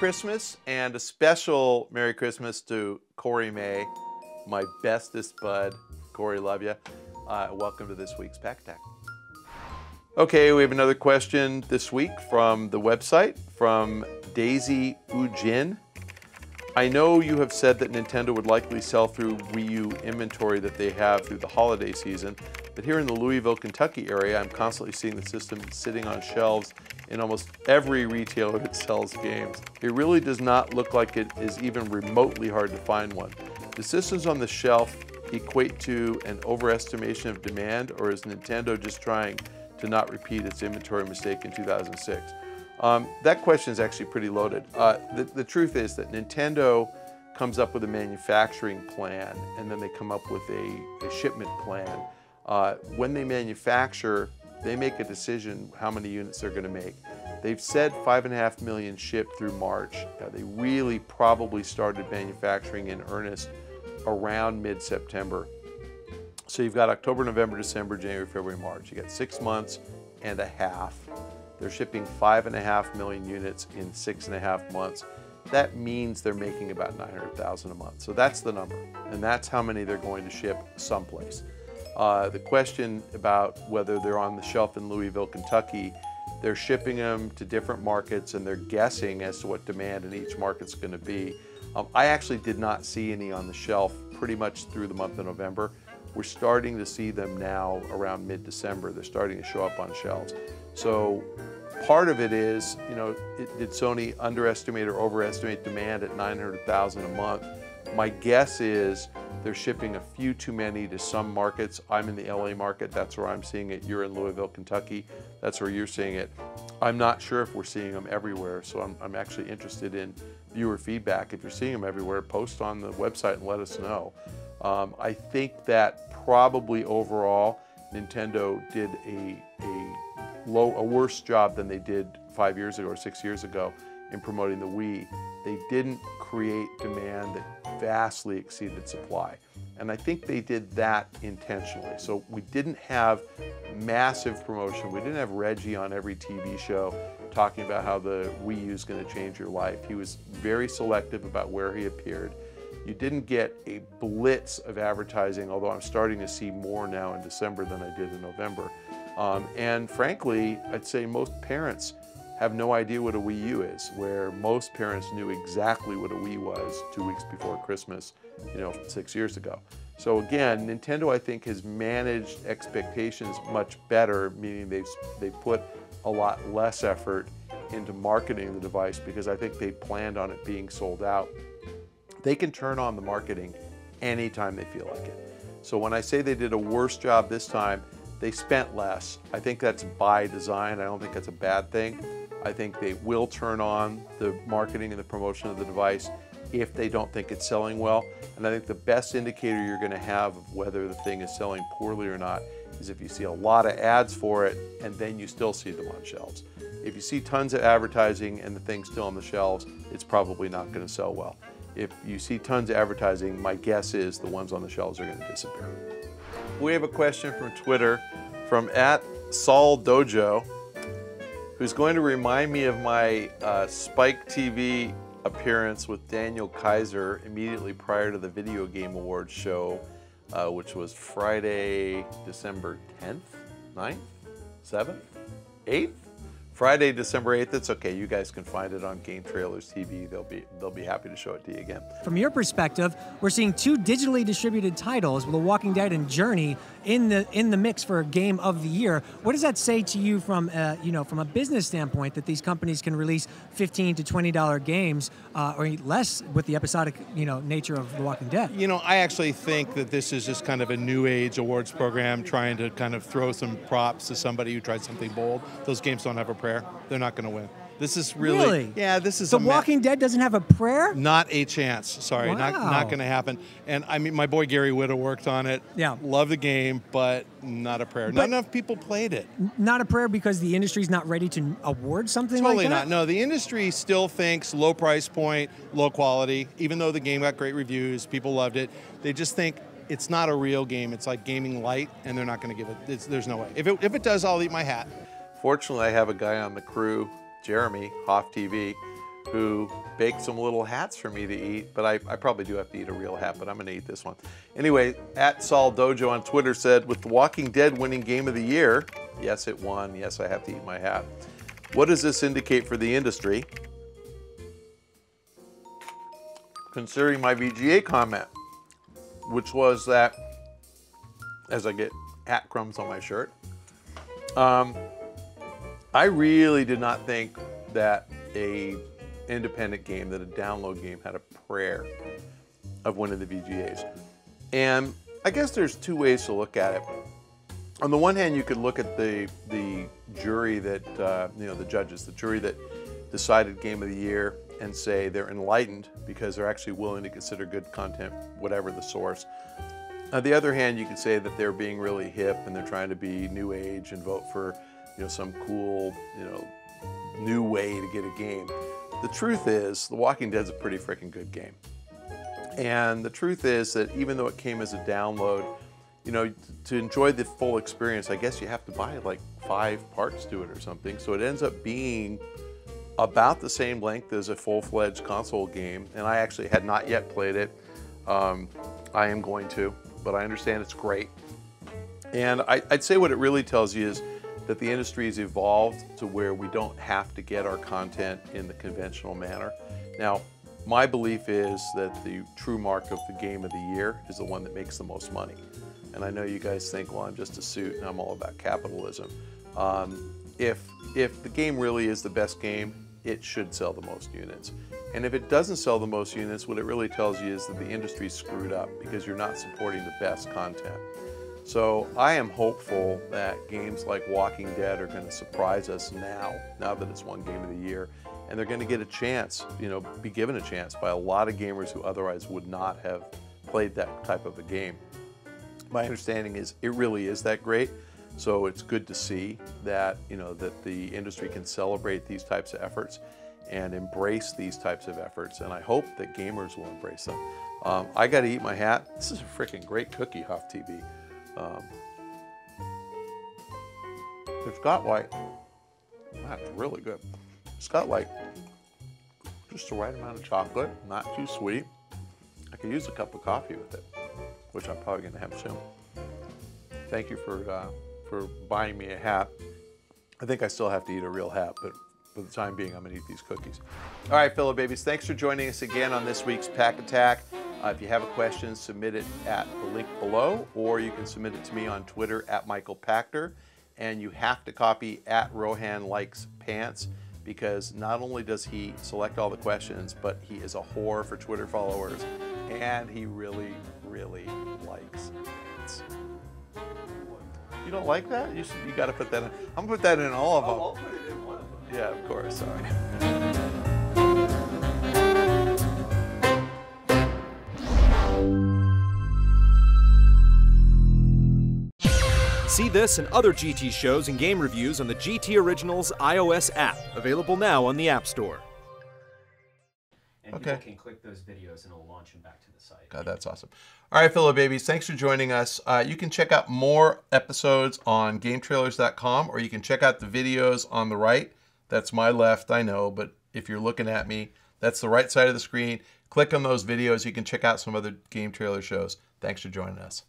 Christmas, and a special Merry Christmas to Corey May, my bestest bud. Corey, love you. Welcome to this week's Pach-Attack. Okay, we have another question this week from the website, from Daisy Ujin. I know you have said that Nintendo would likely sell through Wii U inventory that they have through the holiday season, but here in the Louisville, Kentucky area, I'm constantly seeing the system sitting on shelves in almost every retailer that sells games. It really does not look like it is even remotely hard to find one. The systems on the shelf equate to an overestimation of demand, or is Nintendo just trying to not repeat its inventory mistake in 2006? That question is actually pretty loaded. The truth is that Nintendo comes up with a manufacturing plan, and then they come up with a shipment plan. When they manufacture, they make a decision how many units they're going to make. They've said 5.5 million shipped through March. They really probably started manufacturing in earnest around mid-September. So you've got October, November, December, January, February, March. You got 6 months and a half. They're shipping 5.5 million units in 6.5 months. That means they're making about 900,000 a month. So that's the number, and that's how many they're going to ship someplace. The question about whether they're on the shelf in Louisville, Kentucky, they're shipping them to different markets, and they're guessing as to what demand in each market's going to be. I actually did not see any on the shelf pretty much through the month of November. We're starting to see them now around mid-December. They're starting to show up on shelves. So part of it is, did Sony underestimate or overestimate demand at 900,000 a month? My guess is they're shipping a few too many to some markets. I'm in the LA market, that's where I'm seeing it. You're in Louisville, Kentucky, that's where you're seeing it. I'm not sure if we're seeing them everywhere, so I'm actually interested in viewer feedback. If you're seeing them everywhere, post on the website and let us know. I think that probably overall, Nintendo did a worse job than they did 5 years ago or 6 years ago in promoting the Wii. They didn't create demand that vastly exceeded supply. And I think they did that intentionally. So we didn't have massive promotion. We didn't have Reggie on every TV show talking about how the Wii U is going to change your life. He was very selective about where he appeared. You didn't get a blitz of advertising, although I'm starting to see more now in December than I did in November. And frankly, I'd say most parents have no idea what a Wii U is, where most parents knew exactly what a Wii was 2 weeks before Christmas, 6 years ago. So again, Nintendo, I think, has managed expectations much better, meaning they put a lot less effort into marketing the device because I think they planned on it being sold out. They can turn on the marketing anytime they feel like it. So when I say they did a worse job this time, they spent less. I think that's by design. I don't think that's a bad thing. I think they will turn on the marketing and the promotion of the device if they don't think it's selling well. And I think the best indicator you're going to have of whether the thing is selling poorly or not is if you see a lot of ads for it and then you still see them on shelves. If you see tons of advertising and the thing's still on the shelves, it's probably not going to sell well. If you see tons of advertising, my guess is the ones on the shelves are going to disappear. We have a question from Twitter from @SaulDojo, who's going to remind me of my Spike TV appearance with Daniel Kaiser immediately prior to the Video Game Awards show, which was Friday, December 10th, 9th, 7th, 8th? Friday, December 8th. It's okay. You guys can find it on GameTrailers TV. They'll be happy to show it to you again. From your perspective, we're seeing two digitally distributed titles with The Walking Dead and Journey in the mix for Game of the Year. What does that say to you from from a business standpoint that these companies can release $15 to $20 games or less with the episodic nature of The Walking Dead? I actually think that this is just kind of a new age awards program trying to kind of throw some props to somebody who tried something bold. Those games don't have a prayer. They're not going to win. This is really? Yeah, this is The Walking Dead doesn't have a prayer? Not a chance. Sorry, wow. not going to happen. And I mean, my boy Gary Whitta worked on it. Yeah. Love the game, but not a prayer. Not enough people played it. Not a prayer because the industry's not ready to award something like that? Totally not. No, the industry still thinks low price point, low quality. Even though the game got great reviews, people loved it. They just think it's not a real game. It's like gaming light, and they're not going to give it. There's no way. If it does, I'll eat my hat. Fortunately, I have a guy on the crew, Jeremy, Hoff TV, who baked some little hats for me to eat, but I probably do have to eat a real hat, but I'm gonna eat this one. Anyway, at Saul Dojo on Twitter said, with The Walking Dead winning Game of the Year, yes, it won, yes, I have to eat my hat. What does this indicate for the industry? Considering my VGA comment, which was that, as I get hat crumbs on my shirt, I really did not think that a independent game, that a download game had a prayer of winning the VGAs. And I guess there's two ways to look at it. On the one hand, you could look at the jury that, the judges, the jury that decided Game of the Year, and say they're enlightened because they're actually willing to consider good content, whatever the source. On the other hand, you could say that they're being really hip and they're trying to be new age and vote for, some cool, new way to get a game. The truth is, The Walking Dead's a pretty freaking good game. And the truth is that even though it came as a download, to enjoy the full experience, I guess you have to buy like 5 parts to it or something. So it ends up being about the same length as a full-fledged console game. And I actually had not yet played it. I am going to, but I understand it's great. And I'd say what it really tells you is that the industry has evolved to where we don't have to get our content in the conventional manner. Now, my belief is that the true mark of the Game of the Year is the one that makes the most money. And I know you guys think, well, I'm just a suit and I'm all about capitalism. If the game really is the best game, it should sell the most units. And if it doesn't sell the most units, what it really tells you is that the industry's screwed up because you're not supporting the best content. So I am hopeful that games like Walking Dead are going to surprise us now that it's won Game of the Year, and they're going to get a chance, be given a chance by a lot of gamers who otherwise would not have played that type of a game. My understanding is it really is that great, so it's good to see that, that the industry can celebrate these types of efforts and embrace these types of efforts, and I hope that gamers will embrace them. I got to eat my hat. This is a freaking great cookie, Huff TV. It's got like, that's really good. It's got like just the right amount of chocolate, not too sweet. I could use a cup of coffee with it, which I'm probably gonna have soon. Thank you for buying me a hat. I think I still have to eat a real hat, but for the time being, I'm gonna eat these cookies. All right, fellow babies, thanks for joining us again on this week's Pach-Attack. If you have a question, submit it at the link below, or you can submit it to me on Twitter at Michael Pachter. And you have to copy at Rohan Likes Pants, because not only does he select all the questions, but he is a whore for Twitter followers, and he really, really likes pants. You don't like that? You got to put that in. I'm gonna put that in all of them. I'll put it in one of them. Yeah, of course. All right. See this and other GT shows and game reviews on the GT Originals iOS app, available now on the App Store. And people can click those videos and it'll launch them back to the site. God, that's awesome. All right, fellow babies, thanks for joining us. You can check out more episodes on GameTrailers.com, or you can check out the videos on the right. That's my left, I know, but if you're looking at me, that's the right side of the screen. Click on those videos. You can check out some other Game Trailer shows. Thanks for joining us.